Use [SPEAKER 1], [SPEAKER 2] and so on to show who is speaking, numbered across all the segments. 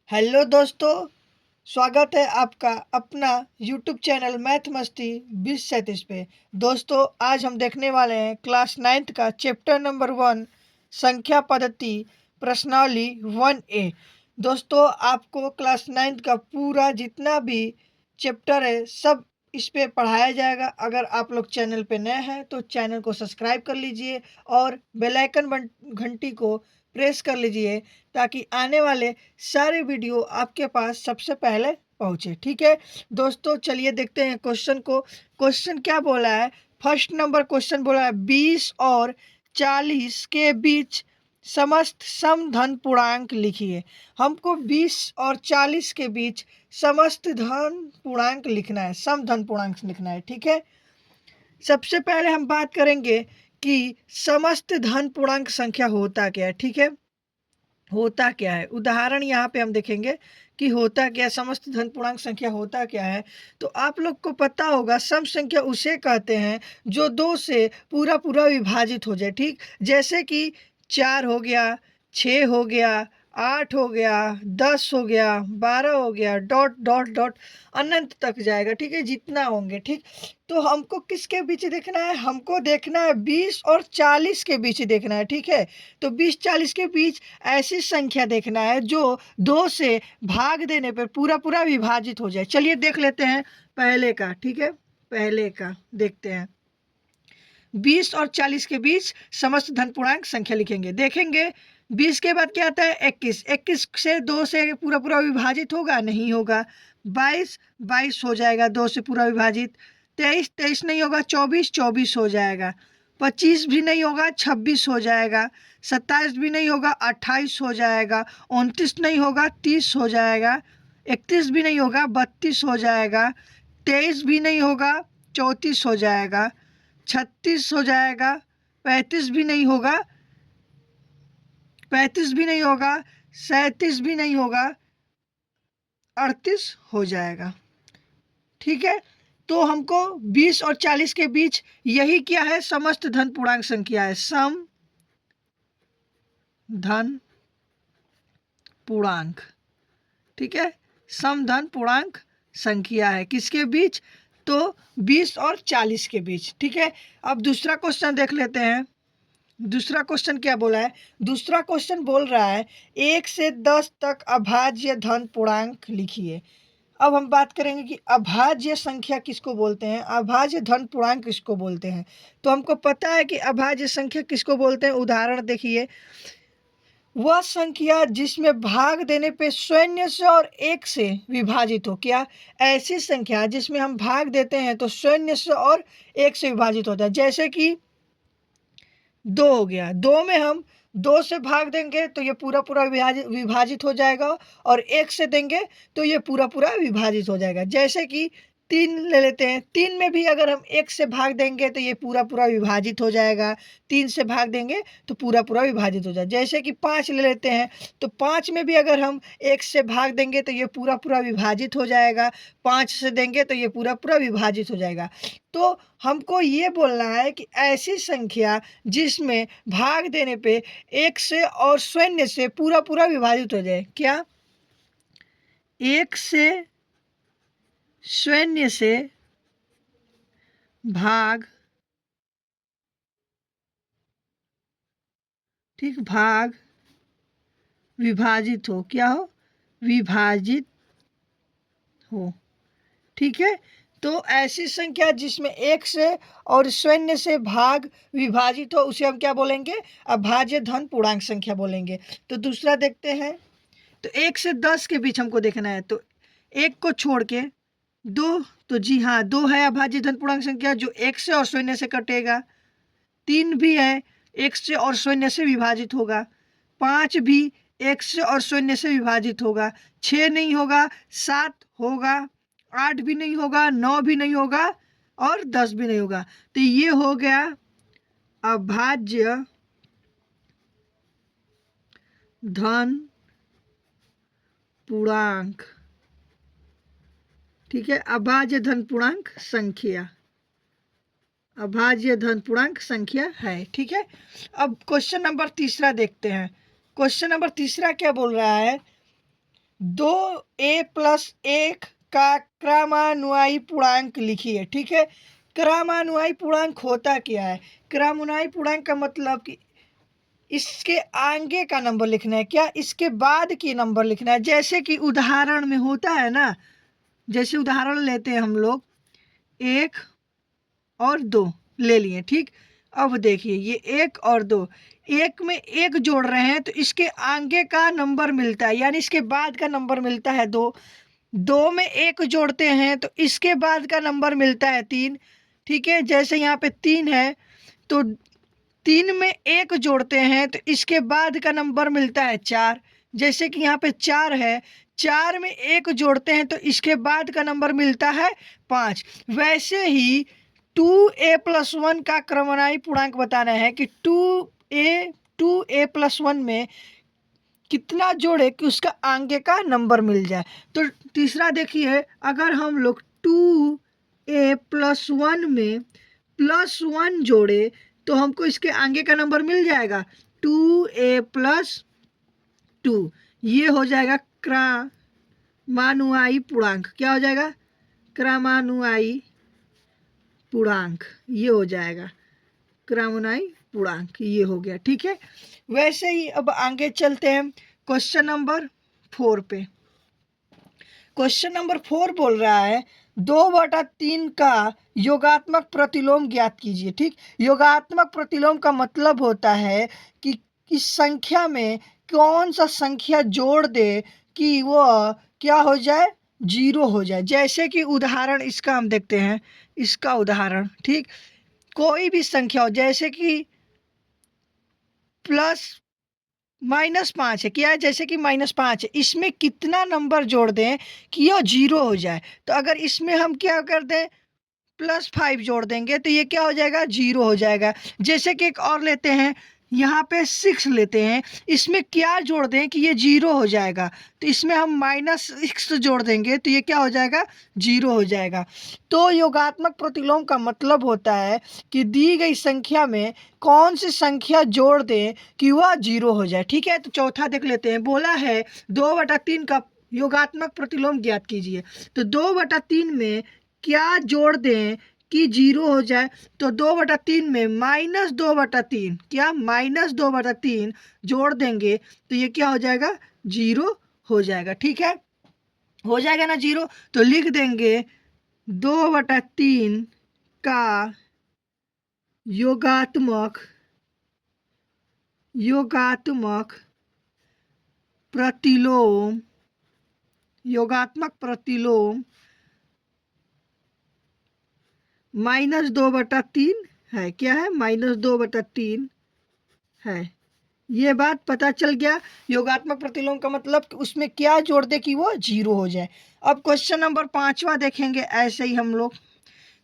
[SPEAKER 1] Hello दोस्तों, स्वागत है आपका अपना यूट्यूब चैनल मैथ मस्ती 2037 पे। दोस्तों, आज हम देखने वाले हैं क्लास 9th का चैप्टर नंबर 1 संख्या पद्धति प्रश्नावली 1A। दोस्तों, आपको क्लास 9th का पूरा जितना भी चैप्टर है सब इस पे पढ़ाया जाएगा। अगर आप लोग चैनल पे नए हैं तो चैनल को सब्सक्राइब कर लीजिए और बेल आइकन घंटी को प्रेस कर लीजिए ताकि आने वाले सारे वीडियो आपके पास सबसे पहले पहुंचे। ठीक है दोस्तों, चलिए देखते हैं क्वेश्चन को। क्वेश्चन क्या बोला है? फर्स्ट नंबर क्वेश्चन बोला है 20 और 40 के बीच समस्त समधन पूर्णांक लिखिए। हमको 20 और 40 के बीच समस्त धन पूर्णांक लिखना है, समधन पूर्णांक लिखना है। ठीक है, सबसे पहले हम बात करेंगे कि समस्त धन पूर्णांक संख्या होता क्या है। ठीक है, होता क्या है, उदाहरण यहाँ पे हम देखेंगे कि होता क्या, समस्त धन पूर्णांक संख्या होता क्या है। तो आप लोग को पता होगा सम संख्या उसे कहते हैं जो 2 से पूरा पूरा विभाजित हो जाए। ठीक, जैसे कि 4 हो गया, 6 हो गया, 8 हो गया, 10 हो गया, 12 हो गया, डॉट डॉट डॉट अनंत तक जाएगा। ठीक है, जितना होंगे। ठीक, तो हमको किसके बीच देखना है? हमको देखना है 20 और 40 के बीच देखना है। ठीक है, तो 20-40 के बीच ऐसी संख्या देखना है जो 2 से भाग देने पर पूरा पूरा विभाजित हो जाए। चलिए देख लेते हैं पहले का। ठीक है, पहले का देखते हैं। 20 और 40 के बीच समस्त धन पूर्णांक संख्या लिखेंगे। देखेंगे 20 के बाद क्या आता है? 21। 21 से 2 से पूरा पूरा विभाजित होगा? नहीं होगा। 22 22 हो जाएगा 2 से पूरा विभाजित। 23 23 नहीं होगा। 24 24 हो जाएगा। 25 भी नहीं होगा। 26 हो जाएगा। 27 भी नहीं होगा। 28 हो जाएगा। 29 नहीं होगा। 30 हो जाएगा। 31 भी नहीं होगा। 32 हो जाएगा। 23 भी नहीं होगा। 34 हो जाएगा। 36 हो जाएगा। 35 भी नहीं होगा। 37 भी नहीं होगा। 38 हो जाएगा। ठीक है, तो हमको 20 और 40 के बीच यही क्या है? समस्त धन पूर्णांक संख्या है। सम धन पूर्णांक। ठीक है, सम धन पूर्णांक संख्या है किसके बीच? तो 20 और 40 के बीच। ठीक है, अब दूसरा क्वेश्चन देख लेते हैं। दूसरा क्वेश्चन क्या बोला है? दूसरा क्वेश्चन बोल रहा है 1 से 10 तक अभाज्य धन पूर्णांक लिखिए। अब हम बात करेंगे कि अभाज्य संख्या किसको बोलते हैं, अभाज्य धन पूर्णांक किसको बोलते हैं। तो हमको पता है कि अभाज्य संख्या किसको बोलते हैं। उदाहरण देखिए, वह संख्या जिसमें भाग देने पे शून्य से और 1 से विभाजित हो। क्या? ऐसी संख्या जिसमें हम भाग देते हैं तो शून्य से और 1 से विभाजित होता है। जैसे कि 2 हो गया, 2 में हम 2 से भाग देंगे तो ये पूरा पूरा विभाजित हो जाएगा और 1 से देंगे तो ये पूरा पूरा विभाजित हो जाएगा। जैसे कि 3 ले लेते हैं, 3 में भी अगर हम 1 से भाग देंगे तो ये पूरा पूरा विभाजित हो जाएगा। 3 से भाग देंगे तो पूरा पूरा विभाजित हो जाएगा। जैसे कि 5 ले लेते हैं, तो 5 में भी अगर हम 1 से भाग देंगे तो ये पूरा पूरा विभाजित हो जाएगा। 5 से देंगे तो ये पूरा पूरा विभाजित हो जाएगा। तो हमको ये बोलना है कि ऐसी संख्या जिसमें भाग देने पे 1 से और शून्य से पूरा पूरा विभाजित हो जाए। क्या? 1 से शून्य से भाग, ठीक, भाग विभाजित हो। क्या हो? विभाजित हो। ठीक है, तो ऐसी संख्या जिसमें 1 से और शून्य से भाग विभाजित हो उसे हम क्या बोलेंगे? अभाज्य धन पूर्णांक संख्या बोलेंगे। तो दूसरा देखते हैं, तो 1 से 10 के बीच हमको देखना है। तो 1 को छोड़ के 2, तो जी हाँ 2 है अभाज्य धन पूर्णांक संख्या जो 1 से और शून्य से कटेगा। 3 भी है, 1 से और शून्य से विभाजित होगा। 5 भी 1 से और शून्य से विभाजित होगा। 6 नहीं होगा। 7 होगा। 8 भी नहीं होगा। 9 भी नहीं होगा और 10 भी नहीं होगा। तो ये हो गया अभाज्य धन पूर्णांक। ठीक है, अभाज्य धन पूर्णांक संख्या, अभाज्य धन पूर्णांक संख्या है। ठीक है, अब क्वेश्चन नंबर तीसरा देखते हैं। क्वेश्चन नंबर तीसरा क्या बोल रहा है? 2a+1 का क्रमानुआयी पूर्णांक लिखिए। ठीक है, क्रमानुआयी पूर्णांक होता क्या है? क्रमानुआयी पूर्णांक का मतलब कि इसके आगे का नंबर लिखना है, क्या इसके बाद की नंबर लिखना है। जैसे कि उदाहरण में होता है ना, जैसे उदाहरण लेते हैं हम लोग 1 और 2 ले लिए। ठीक, अब देखिए ये 1 और 2, 1 में 1 जोड़ रहे हैं तो इसके आगे का नंबर मिलता है, यानी इसके बाद का नंबर मिलता है 2। 2 में 1 जोड़ते हैं तो इसके बाद का नंबर मिलता है 3। ठीक है, जैसे यहाँ पे 3 है तो 3 में 1 जोड़ते हैं तो इसके बाद का नंबर मिलता है 4। जैसे कि यहाँ पे 4 है, 4 में 1 जोड़ते हैं तो इसके बाद का नंबर मिलता है 5। वैसे ही 2a+1 का क्रमानुआयी पूर्णांक बताना है कि 2a+1 में कितना जोड़े कि उसका आगे का नंबर मिल जाए। तो तीसरा देखिए, अगर हम लोग 2a+1 में +1 जोड़े तो हमको इसके आगे का नंबर मिल जाएगा 2a+2। ये हो जाएगा क्रमानुआयी पूर्णांक। क्या हो जाएगा? क्रमानुआयी पूर्णांक। ये हो जाएगा क्रमानुआयी पूर्णांक, ये हो गया। ठीक है, वैसे ही अब आगे चलते हैं क्वेश्चन नंबर 4 पे। क्वेश्चन नंबर 4 बोल रहा है 2/3 का योगात्मक प्रतिलोम ज्ञात कीजिए। ठीक, योगात्मक प्रतिलोम का मतलब होता है कि इस संख्या में कौन सा संख्या जोड़ दे कि वह क्या हो जाए, 0 हो जाए। जैसे कि उदाहरण इसका हम देखते हैं, इसका उदाहरण। ठीक, कोई भी संख्या हो, जैसे कि -5 है, क्या है, जैसे कि -5 है, इसमें कितना नंबर जोड़ दें कि यह 0 हो जाए। तो अगर इसमें हम क्या कर दें, +5 जोड़ देंगे तो ये क्या हो जाएगा, 0 हो जाएगा। जैसे कि एक और लेते हैं, यहाँ पे 6 लेते हैं, इसमें क्या जोड़ दें कि ये 0 हो जाएगा। तो इसमें हम -6 जोड़ देंगे तो ये क्या हो जाएगा, 0 हो जाएगा। तो योगात्मक प्रतिलोम का मतलब होता है कि दी गई संख्या में कौन सी संख्या जोड़ दें कि वह 0 हो जाए। ठीक है, तो चौथा देख लेते हैं। बोला है 2/3 का योगात्मक प्रतिलोम ज्ञात कीजिए। तो 2/3 में क्या जोड़ दें कि 0 हो जाए। तो 2/3 में -2/3, क्या -2/3 जोड़ देंगे तो ये क्या हो जाएगा, 0 हो जाएगा। ठीक है, हो जाएगा ना 0। तो लिख देंगे 2/3 का योगात्मक प्रतिलोम, योगात्मक प्रतिलोम -2/3 है। क्या है, -2/3 है। ये बात पता चल गया। योगात्मक प्रतिलोम का मतलब कि उसमें क्या जोड़ दे कि वो 0 हो जाए। अब क्वेश्चन नंबर 5वां देखेंगे ऐसे ही हम लोग।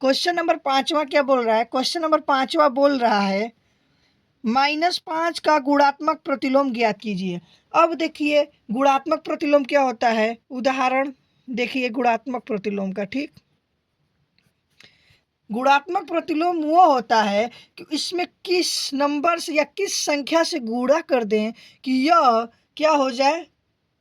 [SPEAKER 1] क्वेश्चन नंबर 5वां क्या बोल रहा है? क्वेश्चन नंबर 5वां बोल रहा है -5 का गुणात्मक प्रतिलोम ज्ञात कीजिए। अब देखिए गुणात्मक प्रतिलोम क्या होता है, उदाहरण देखिए गुणात्मक प्रतिलोम का। ठीक, गुणात्मक प्रतिलोम वो होता है कि इसमें किस नंबर से या किस संख्या से गुणा कर दें कि यह क्या हो जाए,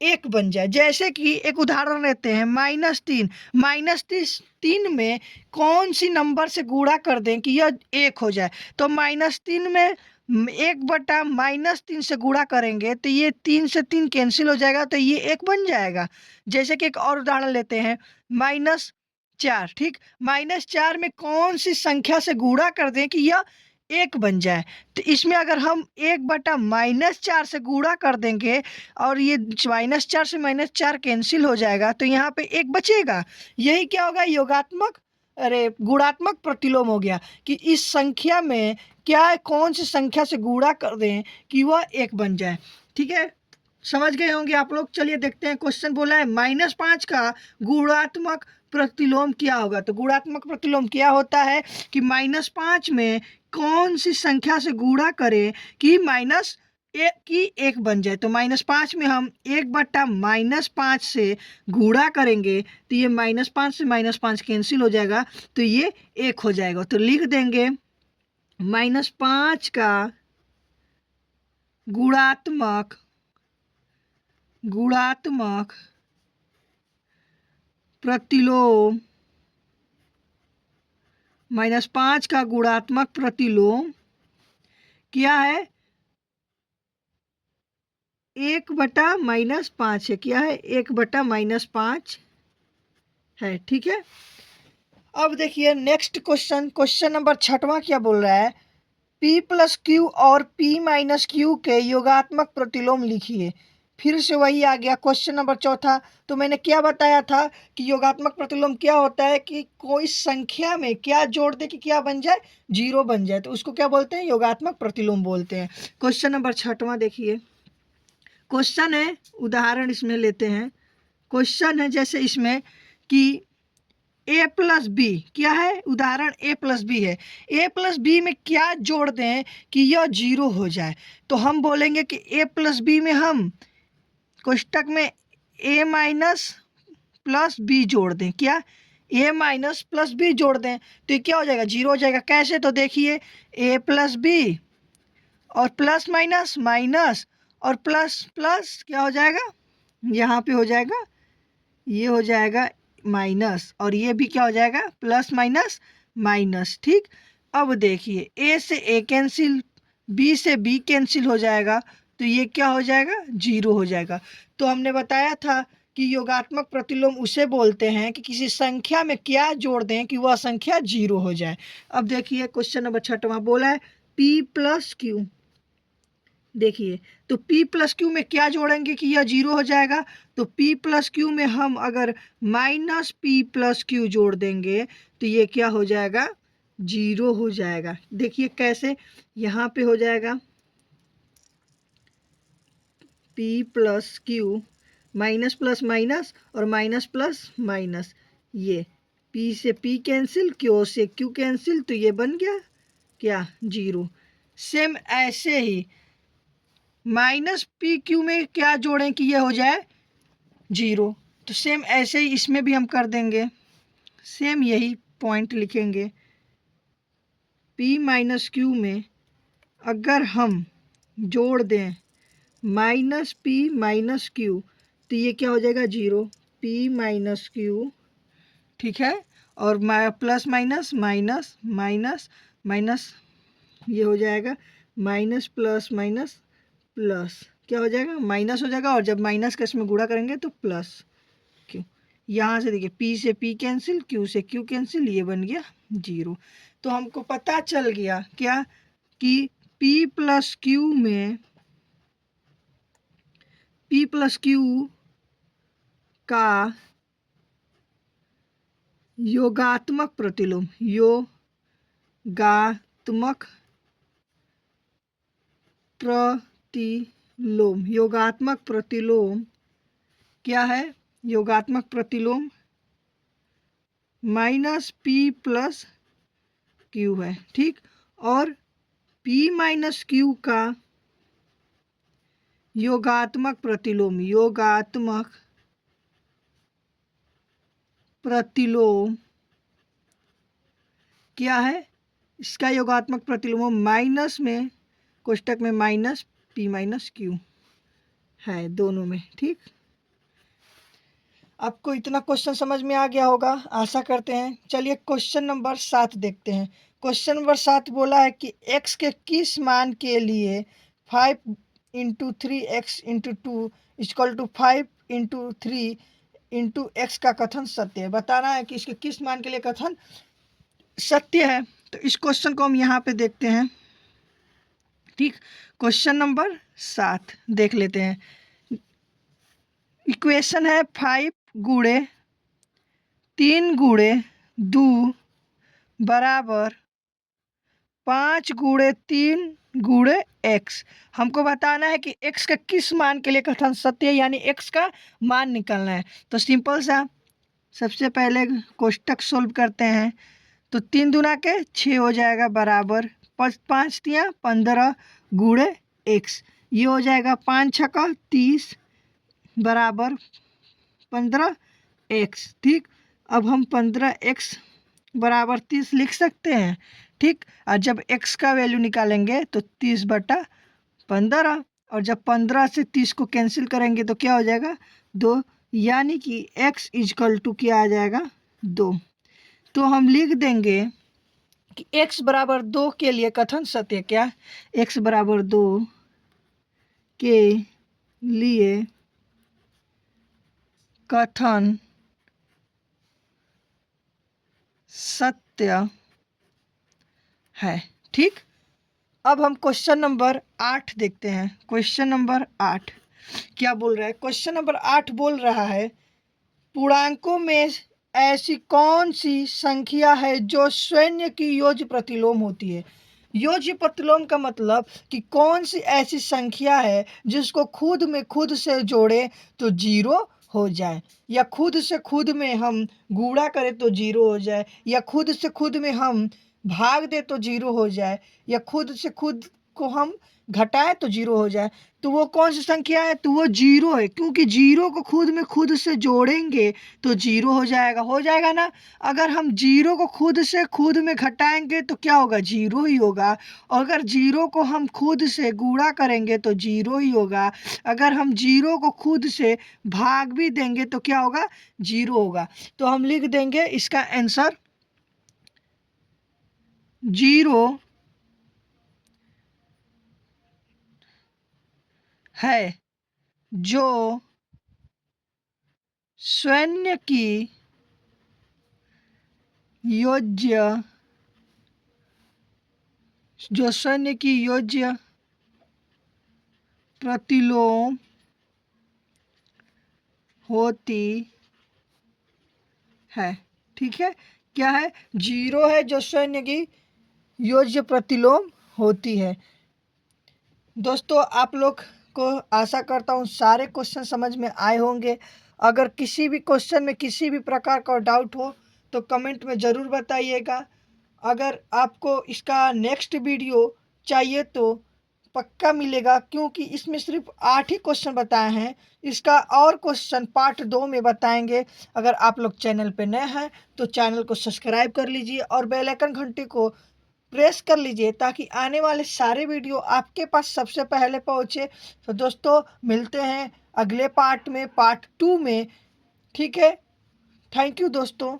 [SPEAKER 1] 1 बन जाए। जैसे कि एक उदाहरण लेते हैं, -3, -3 में कौन सी नंबर से गुणा कर दें कि यह 1 हो जाए। तो -3 में 1/-3 से गुणा करेंगे तो ये 3 से 3 कैंसिल हो जाएगा तो ये 1 बन जाएगा। जैसे कि एक और उदाहरण लेते हैं, -4। ठीक, -4 में कौन सी संख्या से गुणा कर दें कि यह 1 बन जाए। तो इसमें अगर हम 1/-4 से गुणा कर देंगे और ये -4 से -4 कैंसिल हो जाएगा तो यहाँ पे 1 बचेगा। यही क्या होगा, योगात्मक गुणात्मक प्रतिलोम हो गया कि इस संख्या में क्या कौन सी संख्या से गुणा कर दें कि वह 1 बन जाए। ठीक है, समझ गए होंगे आप लोग। चलिए देखते हैं, क्वेश्चन बोला है -5 का गुणात्मक प्रतिलोम क्या होगा। तो गुणात्मक प्रतिलोम क्या होता है कि -5 में कौन सी संख्या से गुणा करें कि -1 बन जाए। तो -5 में हम 1/-5 से गुणा करेंगे तो ये -5 से -5 कैंसिल हो जाएगा तो ये 1 हो जाएगा। तो लिख देंगे -5 का गुणात्मक प्रतिलोम -5 का गुणात्मक प्रतिलोम क्या है? 1/-5 है। क्या है? 1/-5 है। ठीक है। अब देखिए नेक्स्ट क्वेश्चन नंबर 6वां क्या बोल रहा है? P+Q और P-Q के योगात्मक प्रतिलोम लिखिए। फिर से वही आ गया क्वेश्चन नंबर 4। तो मैंने क्या बताया था कि योगात्मक प्रतिलोम क्या होता है कि कोई संख्या में क्या जोड़ दे कि क्या बन जाए, 0 बन जाए, तो उसको क्या बोलते हैं? योगात्मक प्रतिलोम बोलते हैं। क्वेश्चन नंबर 6वां देखिए। क्वेश्चन है, उदाहरण इसमें लेते हैं। क्वेश्चन है जैसे इसमें कि A+B क्या है? उदाहरण A+B है। A+B में क्या जोड़ दें कि यह 0 हो जाए? तो हम बोलेंगे कि A+B में हम कोष्टक में A- + B जोड़ दें। क्या? A- + B जोड़ दें तो ये क्या हो जाएगा? 0 हो जाएगा। कैसे? तो देखिए A+B और प्लस माइनस माइनस और प्लस प्लस क्या हो जाएगा? यहाँ पे हो जाएगा, ये हो जाएगा माइनस, और ये भी क्या हो जाएगा? Plus minus minus. ठीक। अब देखिए A से A कैंसिल, B से B कैंसिल हो जाएगा, तो ये क्या हो जाएगा? 0 हो जाएगा। तो हमने बताया था कि योगात्मक प्रतिलोम उसे बोलते हैं कि किसी संख्या में क्या जोड़ दें कि वह संख्या 0 हो जाए। अब देखिए क्वेश्चन नंबर 6वां बोला है P+Q। देखिए तो P+Q में क्या जोड़ेंगे कि यह 0 हो जाएगा? तो P+Q में हम अगर -P+Q जोड़ देंगे तो ये क्या हो जाएगा? 0 हो जाएगा। देखिए कैसे? यहाँ पे हो जाएगा P+Q, माइनस प्लस माइनस और माइनस प्लस माइनस, ये P से P कैंसिल, Q से Q कैंसिल, तो ये बन गया क्या? 0। सेम ऐसे ही -PQ में क्या जोड़ें कि ये हो जाए 0? तो सेम ऐसे ही इसमें भी हम कर देंगे। सेम यही पॉइंट लिखेंगे। P-Q में अगर हम जोड़ दें -P-Q तो ये क्या हो जाएगा? 0। P-Q, ठीक है। और plus minus minus minus minus, ये हो जाएगा माइनस प्लस माइनस प्लस, क्या हो जाएगा? माइनस हो जाएगा, और जब माइनस का इसमें गुणा करेंगे तो प्लस क्यू। यहाँ से देखिए P से P कैंसिल, Q से Q कैंसिल, ये बन गया 0। तो हमको पता चल गया क्या कि P+Q में P+Q का योगात्मक प्रतिलोम योगात्मक प्रतिलोम क्या है? योगात्मक प्रतिलोम -P+Q है। ठीक। और P-Q का योगात्मक प्रतिलोम क्या है? इसका योगात्मक प्रतिलोम माइनस में कोष्टक में -P-Q है, दोनों में। ठीक। आपको इतना क्वेश्चन समझ में आ गया होगा, आशा करते हैं। चलिए क्वेश्चन नंबर 7 देखते हैं। क्वेश्चन नंबर 7 बोला है कि x के किस मान के लिए 5 × 3x × 2 = 5 × 3 × x का कथन सत्य है। बताना है कि इसके किस मान के लिए कथन सत्य है। तो इस क्वेश्चन को हम यहाँ पे देखते हैं। ठीक। क्वेश्चन नंबर 7 देख लेते हैं। इक्वेशन है 5 × 3 × 2 बराबर 5 × 3 × x। हमको बताना है कि x का किस मान के लिए कथन सत्य है, यानी x का मान निकालना है। तो सिंपल सा सबसे पहले कोष्टक सोल्व करते हैं। तो 3 दूना के 6 हो जाएगा बराबर 5 तियाँ 15 × x। ये हो जाएगा 5 छक्का 30 बराबर 15x। ठीक। अब हम 15x बराबर 30 लिख सकते हैं। ठीक। और जब x का वैल्यू निकालेंगे तो 30/15, और जब 15 से 30 को कैंसिल करेंगे तो क्या हो जाएगा? 2 यानी कि x इजकल टू क्या आ जाएगा 2। तो हम लिख देंगे कि x बराबर 2 के लिए कथन सत्य क्या, x बराबर 2 के लिए कथन सत्य है। ठीक, अब हम क्वेश्चन नंबर 8 देखते हैं। क्वेश्चन नंबर 8 क्या बोल रहा है? क्वेश्चन नंबर 8 बोल रहा है पूर्णांकों में ऐसी कौन सी संख्या है जो शून्य की योज्य प्रतिलोम होती है। योज्य प्रतिलोम का मतलब कि कौन सी ऐसी संख्या है जिसको खुद में खुद से जोड़े तो जीरो हो जाए, या खुद से खुद में हम गुणा करें तो जीरो हो जाए, या खुद से खुद में हम भाग दे तो जीरो हो जाए, या खुद से खुद को हम घटाए तो जीरो हो जाए। तो वो कौन सी संख्या है? तो वो जीरो है, क्योंकि जीरो को खुद में खुद से जोड़ेंगे तो जीरो हो जाएगा ना। अगर हम जीरो को खुद से खुद में घटाएंगे तो क्या होगा? जीरो ही होगा। और अगर जीरो को हम खुद से गुणा करेंगे तो जीरो ही होगा। अगर हम जीरो को खुद से भाग भी देंगे तो क्या होगा? जीरो होगा। तो हम लिख देंगे इसका आंसर जीरो है जो शून्य की योज्य प्रतिलोम होती है। ठीक है, क्या है? जीरो है जो शून्य की योज्य प्रतिलोम होती है। दोस्तों, आप लोग को आशा करता हूँ सारे क्वेश्चन समझ में आए होंगे। अगर किसी भी क्वेश्चन में किसी भी प्रकार का डाउट हो तो कमेंट में ज़रूर बताइएगा। अगर आपको इसका नेक्स्ट वीडियो चाहिए तो पक्का मिलेगा, क्योंकि इसमें सिर्फ 8 ही क्वेश्चन बताए हैं। इसका और क्वेश्चन पार्ट 2 में बताएंगे। अगर आप लोग चैनल पे नए हैं तो चैनल को सब्सक्राइब कर लीजिए और बेल आइकन घंटी को प्रेस कर लीजिए ताकि आने वाले सारे वीडियो आपके पास सबसे पहले पहुंचे। तो दोस्तों, मिलते हैं अगले पार्ट में, पार्ट 2 में। ठीक है, थैंक यू दोस्तों।